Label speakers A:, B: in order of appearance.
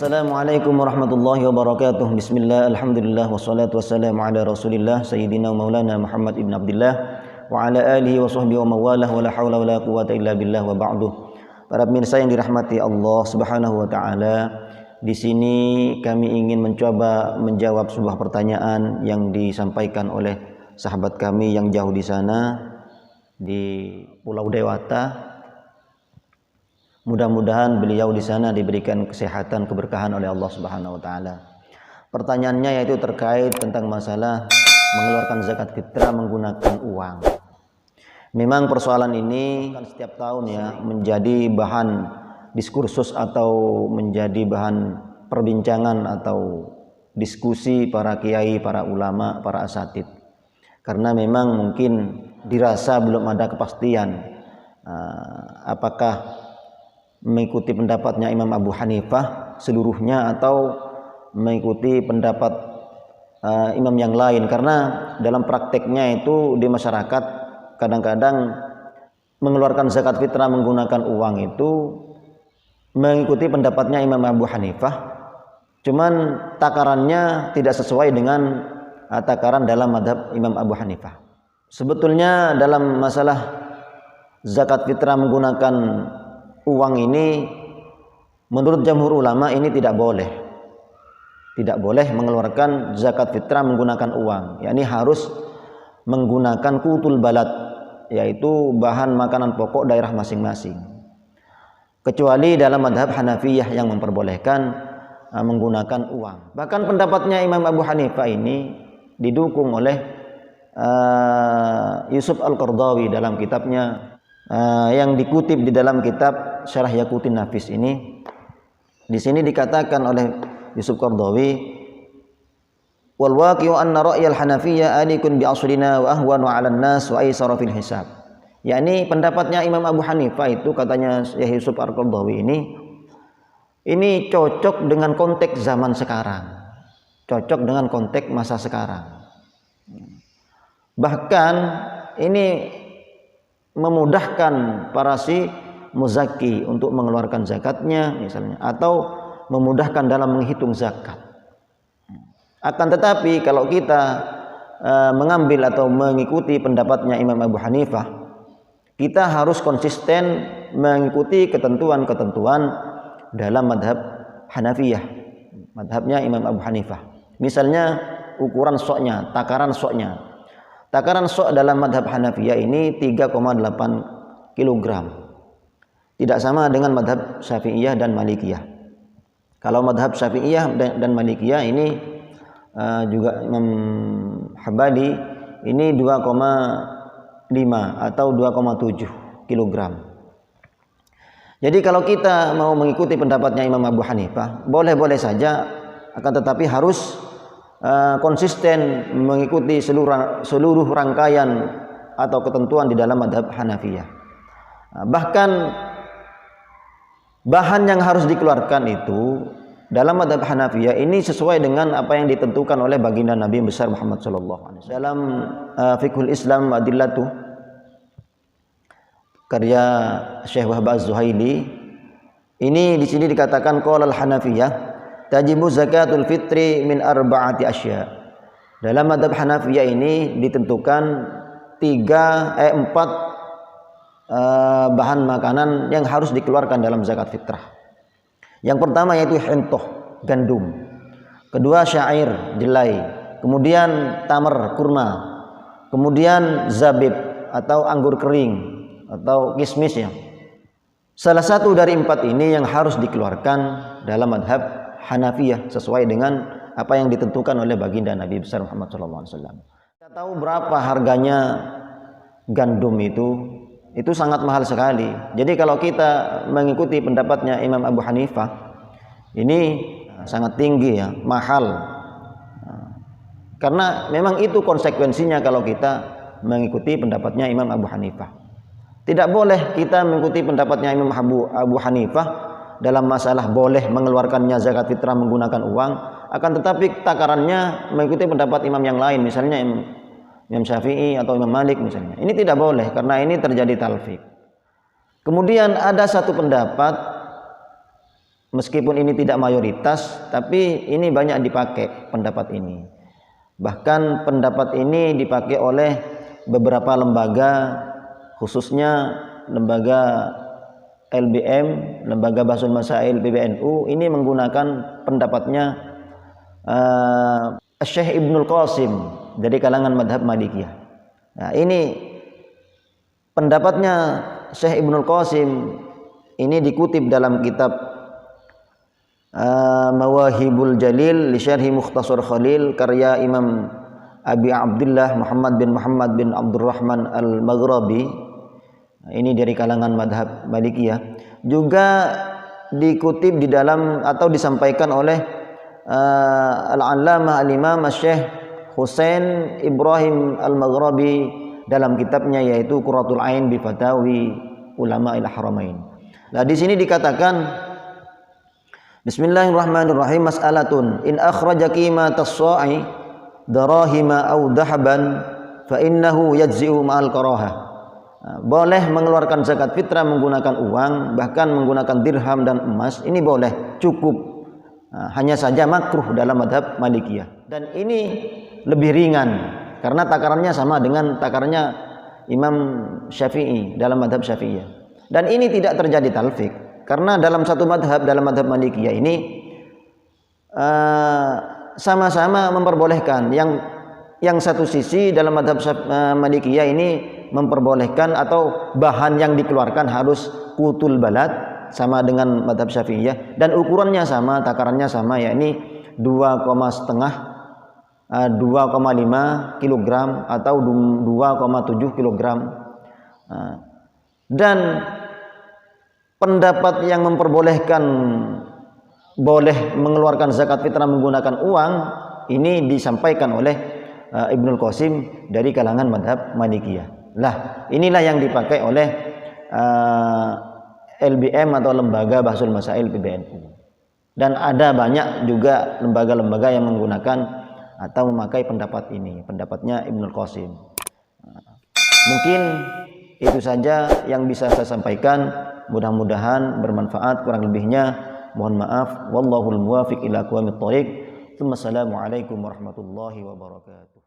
A: Assalamualaikum warahmatullahi wabarakatuh. Bismillah, alhamdulillah, wassalatu wassalamu ala rasulillah Sayyidina maulana Muhammad ibn Abdullah wa ala alihi wa sahbihi wa mawalah wa la hawla wa la quwata illa billah wa ba'du. Para pemirsa yang dirahmati Allah Subhanahu wa taala, di sini kami ingin mencoba menjawab sebuah pertanyaan yang disampaikan oleh sahabat kami yang jauh di sana di Pulau Dewata. Mudah-mudahan beliau di sana diberikan kesehatan, keberkahan oleh Allah Subhanahu wa taala. Pertanyaannya yaitu terkait tentang masalah mengeluarkan zakat fitrah menggunakan uang. Memang persoalan ini setiap tahun ya menjadi bahan diskursus atau menjadi bahan perbincangan atau diskusi para kiai, para ulama, para asatid. Karena memang mungkin dirasa belum ada kepastian apakah mengikuti pendapatnya Imam Abu Hanifah seluruhnya atau mengikuti pendapat imam yang lain, karena dalam prakteknya itu di masyarakat kadang-kadang mengeluarkan zakat fitrah menggunakan uang itu mengikuti pendapatnya Imam Abu Hanifah, cuman takarannya tidak sesuai dengan takaran dalam mazhab Imam Abu Hanifah. Sebetulnya dalam masalah zakat fitrah menggunakan uang ini menurut jamhur ulama ini tidak boleh mengeluarkan zakat fitrah menggunakan uang, yakni harus menggunakan qutul balad, yaitu bahan makanan pokok daerah masing-masing, kecuali dalam mazhab Hanafiyah yang memperbolehkan menggunakan uang. Bahkan pendapatnya Imam Abu Hanifah ini didukung oleh Yusuf Al-Qardawi dalam kitabnya yang dikutip di dalam kitab Syarah Yaqutin Nafis ini. Di sini dikatakan oleh Yusuf Qardawi, wal waqi'u anna ra'yal Hanafiyyah alikun bi aslina wa ahwanu 'alan nas wa aysara fil hisab. Yakni pendapatnya Imam Abu Hanifah itu, katanya Yusuf Al-Qardawi ini cocok dengan konteks zaman sekarang, cocok dengan konteks masa sekarang. Bahkan ini memudahkan para si muzaki untuk mengeluarkan zakatnya misalnya, atau memudahkan dalam menghitung zakat. Akan tetapi kalau kita mengambil atau mengikuti pendapatnya Imam Abu Hanifah, kita harus konsisten mengikuti ketentuan-ketentuan dalam madhab Hanafiyah, madhabnya Imam Abu Hanifah. Misalnya ukuran soknya, takaran soknya. Takaran sok dalam madhab Hanafiyah ini 3,8 kg. Tidak sama dengan madhab Syafi'iyah dan Malikiyah. Kalau madhab Syafi'iyah dan Malikiyah ini juga Imam Hambali ini 2,5 atau 2,7 kg. Jadi kalau kita mau mengikuti pendapatnya Imam Abu Hanifah, boleh-boleh saja, akan tetapi harus konsisten mengikuti seluruh rangkaian atau ketentuan di dalam mazhab Hanafiyah. Bahkan bahan yang harus dikeluarkan itu dalam mazhab Hanafiyah ini sesuai dengan apa yang ditentukan oleh baginda Nabi besar Muhammad sallallahu alaihi wasallam. Dalam Fiqhul Islam Adillatu karya Syekh Wahab Az-Zuhaili ini di sini dikatakan qala al-Hanafiyah tajibu zakatul fitri min arba'ati asya. Dalam mazhab Hanafiyah ini ditentukan 4 bahan makanan yang harus dikeluarkan dalam zakat fitrah. Yang pertama yaitu hintoh, gandum. Kedua syair, jelai. Kemudian tamar, kurma. Kemudian zabib atau anggur kering atau kismis ya. Salah satu dari 4 ini yang harus dikeluarkan dalam mazhab Hanafiyah sesuai dengan apa yang ditentukan oleh baginda Nabi besar Muhammad SAW. Kita tahu berapa harganya gandum itu sangat mahal sekali. Jadi kalau kita mengikuti pendapatnya Imam Abu Hanifah ini sangat tinggi ya, mahal. Karena memang itu konsekuensinya kalau kita mengikuti pendapatnya Imam Abu Hanifah. Tidak boleh kita mengikuti pendapatnya Imam Abu Hanifah dalam masalah boleh mengeluarkannya zakat fitrah menggunakan uang, akan tetapi takarannya mengikuti pendapat imam yang lain, misalnya Imam Syafi'i atau Imam Malik misalnya. Ini tidak boleh karena ini terjadi talfik. Kemudian ada satu pendapat meskipun ini tidak mayoritas, tapi ini banyak dipakai pendapat ini. Bahkan pendapat ini dipakai oleh beberapa lembaga, khususnya lembaga LBM, Lembaga Bahsul Masail PBNU, ini menggunakan pendapatnya Syekh Ibnul Qasim dari kalangan madhab Malikiyah. Nah, ini pendapatnya Syekh Ibnul Qasim ini dikutip dalam kitab Mawahibul Jalil li Syarhi Mukhtasar Khalil karya Imam Abi Abdullah Muhammad bin Abdurrahman Al-Maghrabi. Ini dari kalangan madhab Malikiyah. Juga dikutip di dalam atau disampaikan oleh Al-Allamah Al-Imam Syekh Husain Ibrahim Al-Maghrabi dalam kitabnya yaitu Qurratul Ain bi Fatawi Ulama Al-Haramain. Nah, di sini dikatakan Bismillahirrahmanirrahim, mas'alatun in akhraja qimatas sa'i darahima aw dahaban fa innahu yajzi'u ma'al karahah. Boleh mengeluarkan zakat fitrah menggunakan uang, bahkan menggunakan dirham dan emas, ini boleh, cukup. Hanya saja makruh dalam madhab Malikiyah. Dan ini lebih ringan karena takarannya sama dengan takarannya Imam Syafi'i dalam madhab Syafi'iyah. Dan ini tidak terjadi talfik karena dalam satu madhab, dalam madhab Malikiyah ini sama-sama memperbolehkan. Yang satu sisi dalam madhab Malikiyah ini memperbolehkan atau bahan yang dikeluarkan harus qutul balad sama dengan madhab Syafi'iyah, dan ukurannya sama, takarannya sama, yakni 2,5 kg atau 2,7 kg. Dan pendapat yang memperbolehkan boleh mengeluarkan zakat fitrah menggunakan uang ini disampaikan oleh Ibnul Qasim dari kalangan madhab Malikiyah. Lah, inilah yang dipakai oleh LBM atau Lembaga Bahsul Masail PBNU. Dan ada banyak juga lembaga-lembaga yang menggunakan atau memakai pendapat ini, pendapatnya Ibnul Qasim. Mungkin itu saja yang bisa saya sampaikan. Mudah-mudahan bermanfaat. Kurang lebihnya mohon maaf. Wallahul muwafiq ila aqwamit thoriq. Assalamualaikum warahmatullahi wabarakatuh.